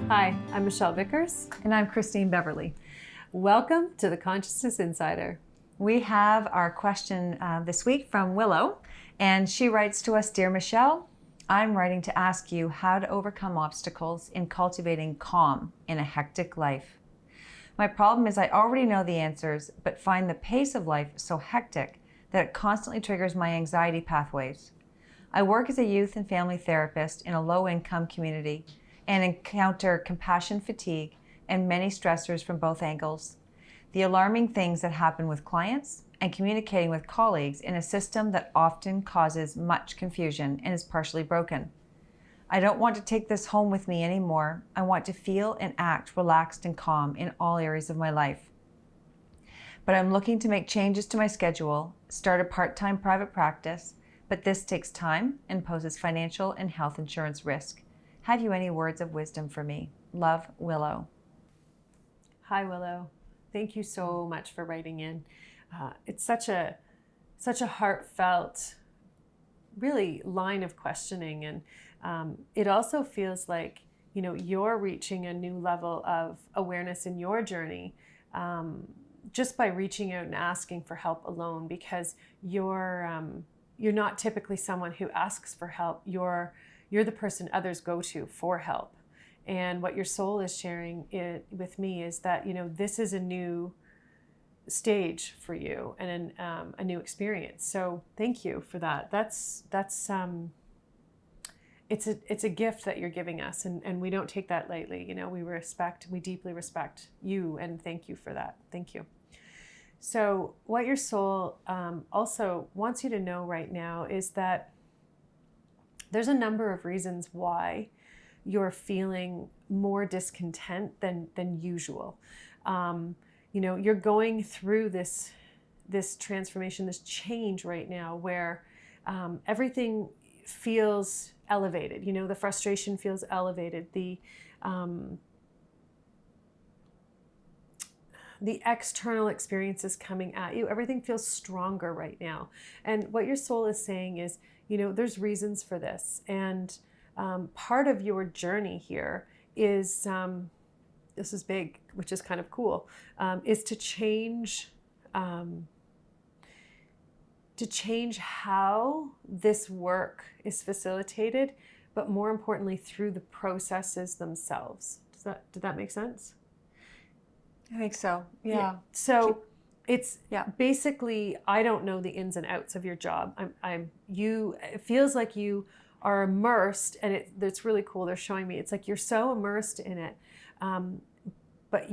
Hi, I'm Michelle Vickers. And I'm Christine Beverly. Welcome to the Consciousness Insider. We have our question this week from Willow, and she writes to us, Dear Michelle, I'm writing to ask you how to overcome obstacles in cultivating calm in a hectic life. My problem is I already know the answers, but find the pace of life so hectic that it constantly triggers my anxiety pathways. I work as a youth and family therapist in a low-income community and encounter compassion fatigue and many stressors from both angles. The alarming things that happen with clients and communicating with colleagues in a system that often causes much confusion and is partially broken. I don't want to take this home with me anymore. I want to feel and act relaxed and calm in all areas of my life. But I'm looking to make changes to my schedule, start a part-time private practice, but this takes time and poses financial and health insurance risk. Have you any words of wisdom for me? Love, Willow. Hi, Willow. Thank you so much for writing in. It's such a heartfelt, really line of questioning, and it also feels like you're reaching a new level of awareness in your journey just by reaching out and asking for help alone, because you're not typically someone who asks for help. You're the person others go to for help. And what your soul is sharing with me is that, this is a new stage for you and a new experience. So thank you for that. It's a gift that you're giving us, and we don't take that lightly. We deeply respect you, and thank you for that. Thank you. So what your soul also wants you to know right now is that there's a number of reasons why you're feeling more discontent than usual. You're going through this transformation, this change right now where everything feels elevated. The frustration feels elevated. The external experiences coming at you, everything feels stronger right now. And what your soul is saying is, there's reasons for this. And part of your journey here is, this is big, which is kind of cool, is to change how this work is facilitated, but more importantly, through the processes themselves. Did that make sense? I think so. Yeah. So it's basically, I don't know the ins and outs of your job. It feels like you are immersed, and it's really cool. They're showing me, it's like you're so immersed in it. But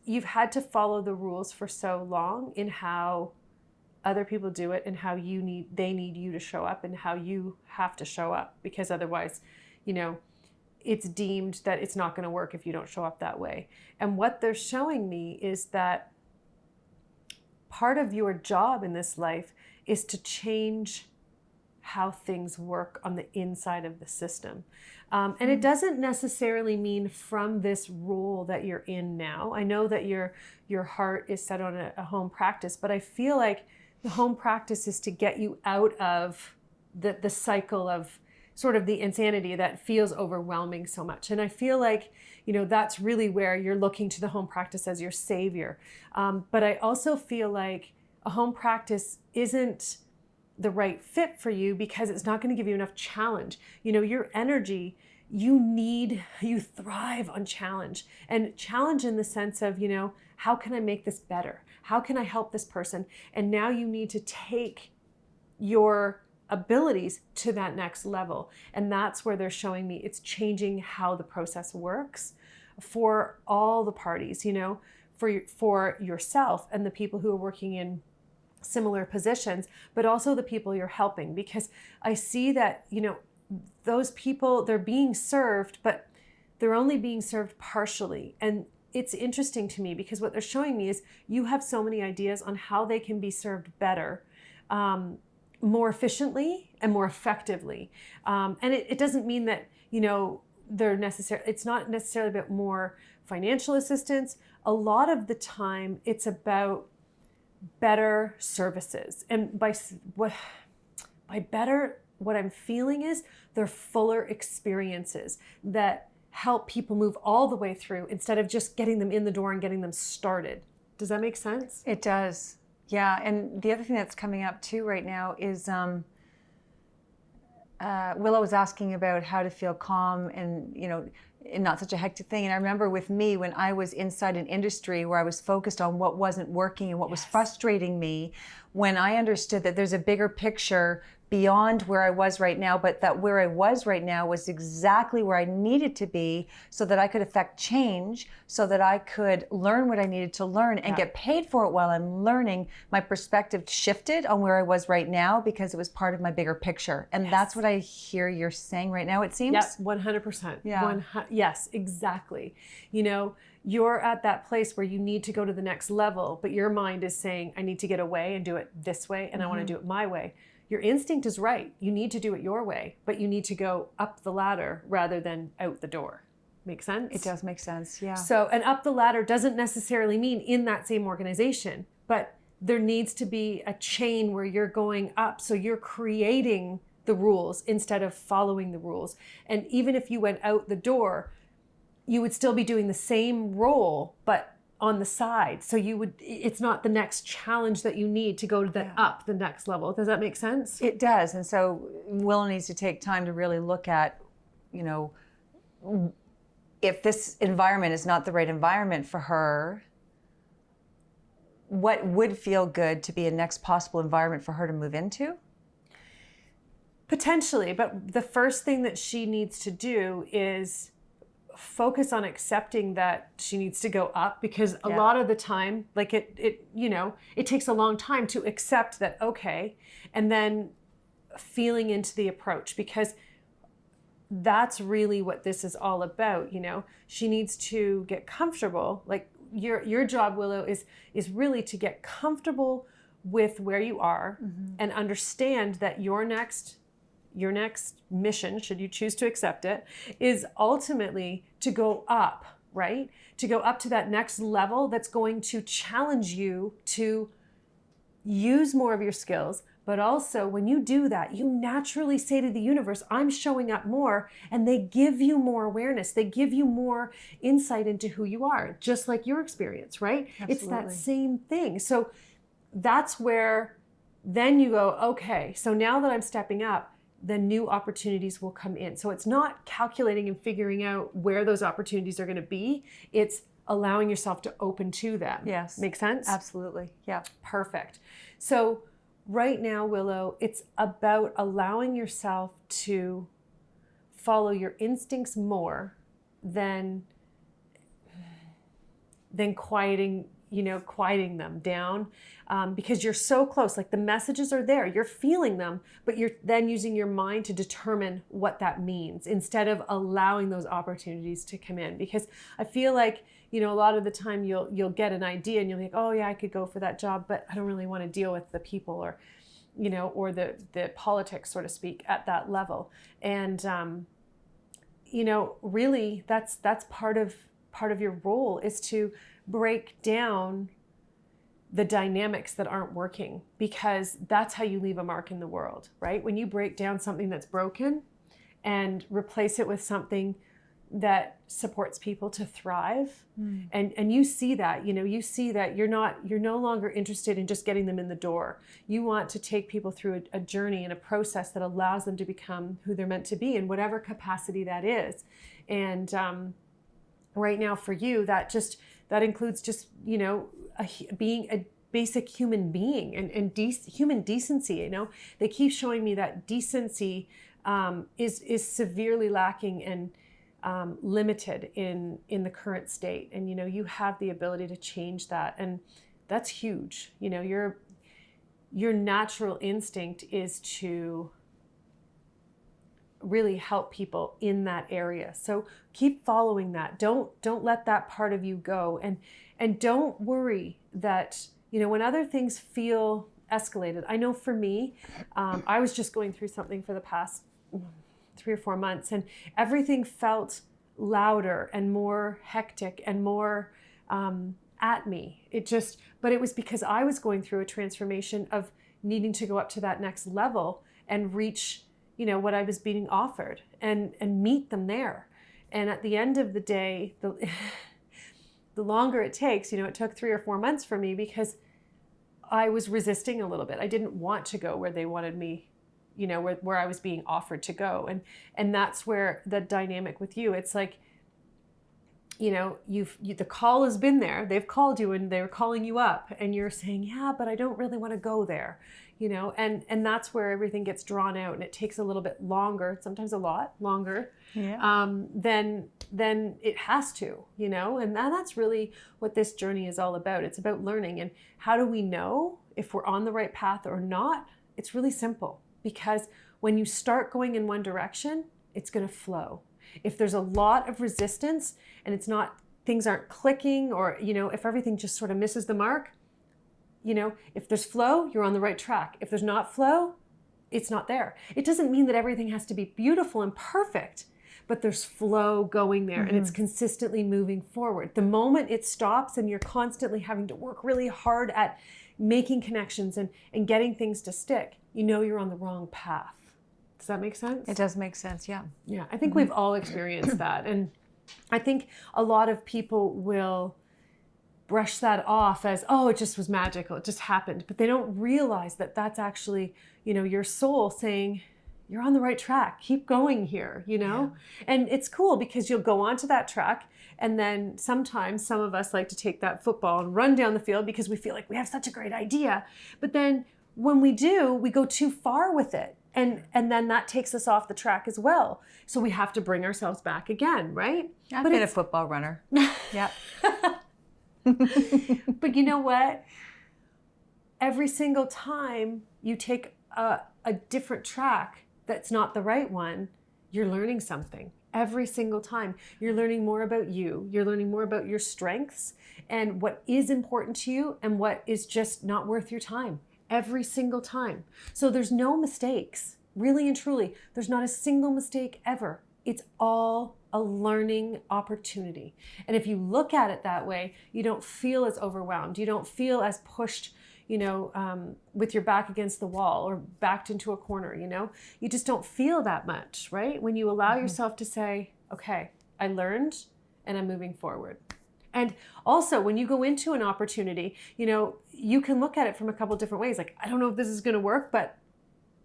you've had to follow the rules for so long in how other people do it and how they need you to show up and how you have to show up, because otherwise, it's deemed that it's not going to work if you don't show up that way. And what they're showing me is that part of your job in this life is to change how things work on the inside of the system. And it doesn't necessarily mean from this role that you're in now. I know that your heart is set on a home practice, but I feel like the home practice is to get you out of the cycle of sort of the insanity that feels overwhelming so much. And I feel like, that's really where you're looking to the home practice as your savior. But I also feel like a home practice isn't the right fit for you because it's not going to give you enough challenge. Your energy, you thrive on challenge, and challenge in the sense of, how can I make this better? How can I help this person? And now you need to take your abilities to that next level. And that's where they're showing me it's changing how the process works for all the parties, for yourself and the people who are working in similar positions, but also the people you're helping. Because I see that, those people, they're being served, but they're only being served partially. And it's interesting to me because what they're showing me is you have so many ideas on how they can be served better, more efficiently and more effectively. And it doesn't mean that, it's not necessarily about more financial assistance. A lot of the time it's about better services. And by better what I'm feeling is they're fuller experiences that help people move all the way through instead of just getting them in the door and getting them started. Does that make sense? It does. Yeah. And the other thing that's coming up too right now is Willow was asking about how to feel calm and, and not such a hectic thing. And I remember with me, when I was inside an industry where I was focused on what wasn't working and what was frustrating me, when I understood that there's a bigger picture beyond where I was right now, but that where I was right now was exactly where I needed to be so that I could affect change, so that I could learn what I needed to learn and get paid for it while I'm learning. My perspective shifted on where I was right now because it was part of my bigger picture. And that's what I hear you're saying right now, it seems. Yes, 100%. Yeah. Yes, exactly. You're at that place where you need to go to the next level, but your mind is saying, I need to get away and do it this way, and I want to do it my way. Your instinct is right. You need to do it your way, but you need to go up the ladder rather than out the door. Make sense? It does make sense, yeah. So, and up the ladder doesn't necessarily mean in that same organization, but there needs to be a chain where you're going up. So you're creating the rules instead of following the rules. And even if you went out the door, you would still be doing the same role, but on the side. So it's not the next challenge that you need to go to up the next level. Does that make sense? It does. And so Willow needs to take time to really look at, if this environment is not the right environment for her, what would feel good to be a next possible environment for her to move into? Potentially, but the first thing that she needs to do is focus on accepting that she needs to go up, because a lot of the time, like it takes a long time to accept that, okay, and then feeling into the approach, because that's really what this is all about. She needs to get comfortable. Like your job, Willow, is really to get comfortable with where you are and understand that your next mission, should you choose to accept it, is ultimately to go up, right? To go up to that next level that's going to challenge you to use more of your skills. But also, when you do that, you naturally say to the universe, I'm showing up more, and they give you more awareness. They give you more insight into who you are, just like your experience, right? Absolutely. It's that same thing. So that's where then you go, okay, so now that I'm stepping up, then new opportunities will come in. So it's not calculating and figuring out where those opportunities are going to be. It's allowing yourself to open to them. Yes. Make sense? Absolutely. Yeah. Perfect. So right now, Willow, it's about allowing yourself to follow your instincts more than quieting them down, because you're so close. Like, the messages are there, you're feeling them, but you're then using your mind to determine what that means instead of allowing those opportunities to come in. Because I feel like, a lot of the time you'll get an idea and you'll be like, oh yeah, I could go for that job, but I don't really want to deal with the people or the politics, so to speak, at that level. And really that's part of your role, is to break down the dynamics that aren't working, because that's how you leave a mark in the world, right? When you break down something that's broken and replace it with something that supports people to thrive, and you see that, you see that you're no longer interested in just getting them in the door. You want to take people through a journey and a process that allows them to become who they're meant to be in whatever capacity that is. And right now for you, that includes just, being a basic human being and human decency. They keep showing me that decency is severely lacking and limited in the current state. And, you have the ability to change that. And that's huge. Your natural instinct is to really help people in that area. So keep following that. Don't let that part of you go. And don't worry that, when other things feel escalated. I know for me, I was just going through something for the past 3 or 4 months, and everything felt louder and more hectic and more at me. But it was because I was going through a transformation of needing to go up to that next level and reach what I was being offered and meet them there. And at the end of the day, the longer it takes, it took 3 or 4 months for me because I was resisting a little bit. I didn't want to go where they wanted me, where I was being offered to go. And that's where the dynamic with you, it's like, the call has been there. They've called you and they're calling you up and you're saying, yeah, but I don't really want to go there, and that's where everything gets drawn out and it takes a little bit longer, sometimes a lot longer, than it has to, and that's really what this journey is all about. It's about learning. And how do we know if we're on the right path or not? It's really simple, because when you start going in one direction, it's going to flow. If there's a lot of resistance and things aren't clicking, or, if everything just sort of misses the mark, if there's flow, you're on the right track. If there's not flow, it's not there. It doesn't mean that everything has to be beautiful and perfect, but there's flow going there and it's consistently moving forward. The moment it stops and you're constantly having to work really hard at making connections and getting things to stick, you're on the wrong path. Does that make sense? It does make sense, yeah. Yeah, I think we've all experienced that. And I think a lot of people will brush that off as, oh, it just was magical, it just happened. But they don't realize that that's actually, your soul saying, you're on the right track, keep going here, Yeah. And it's cool because you'll go onto that track, and then sometimes some of us like to take that football and run down the field because we feel like we have such a great idea. But then when we do, we go too far with it. And then that takes us off the track as well. So we have to bring ourselves back again, right? I've been a football runner. Yep. But you know what? Every single time you take a different track that's not the right one, you're learning something. Every single time. You're learning more about you. You're learning more about your strengths and what is important to you and what is just not worth your time. Every single time. So there's no mistakes, really and truly. There's not a single mistake ever. It's all a learning opportunity. And if you look at it that way, you don't feel as overwhelmed. You don't feel as pushed, with your back against the wall or backed into a corner, You just don't feel that much, right? When you allow yourself to say, okay, I learned and I'm moving forward. And also, when you go into an opportunity, you can look at it from a couple different ways. Like, I don't know if this is going to work, but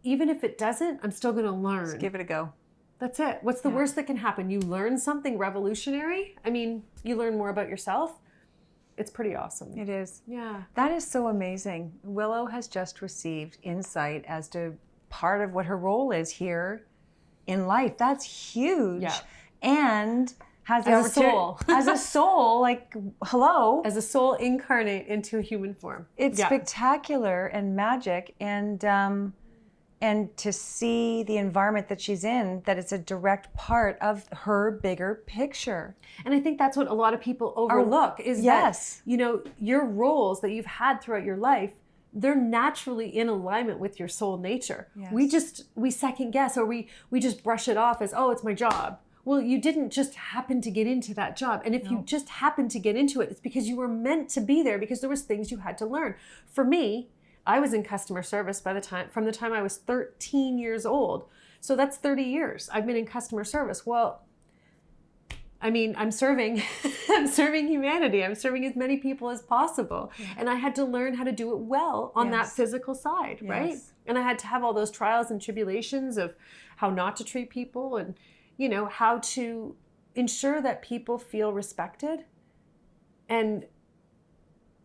even if it doesn't, I'm still going to learn. Just give it a go. That's it. What's the worst that can happen? You learn something revolutionary. I mean, you learn more about yourself. It's pretty awesome. It is. Yeah. That is so amazing. Willow has just received insight as to part of what her role is here in life. That's huge. Yeah. And has as a soul. As a soul, like, hello. As a soul incarnate into a human form. It's spectacular and magic, and to see the environment that she's in, that it's a direct part of her bigger picture. And I think that's what a lot of people overlook is that, your roles that you've had throughout your life, they're naturally in alignment with your soul nature. Yes. We second guess, or we just brush it off as, oh, it's my job. Well, you didn't just happen to get into that job. And if you just happened to get into it, it's because you were meant to be there, because there was things you had to learn. For me, I was in customer service from the time I was 13 years old. So that's 30 years. I've been in customer service. Well, I mean, I'm serving humanity. I'm serving as many people as possible. Yeah. And I had to learn how to do it well on that physical side, right? And I had to have all those trials and tribulations of how not to treat people and, how to ensure that people feel respected. And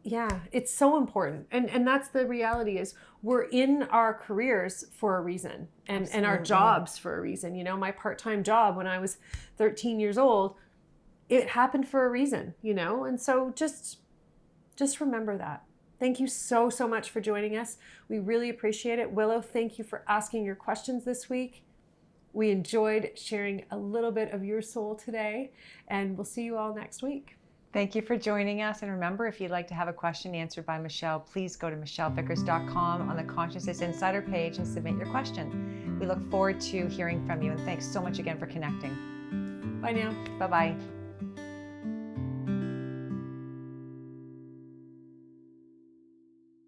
it's so important. And that's the reality, is we're in our careers for a reason and our jobs for a reason. My part-time job when I was 13 years old, it happened for a reason, and so just remember that. Thank you so, so much for joining us. We really appreciate it. Willow, thank you for asking your questions this week. We enjoyed sharing a little bit of your soul today, and we'll see you all next week. Thank you for joining us. And remember, if you'd like to have a question answered by Michelle, please go to michellevickers.com on the Consciousness Insider page and submit your question. We look forward to hearing from you. And thanks so much again for connecting. Bye now. Bye-bye.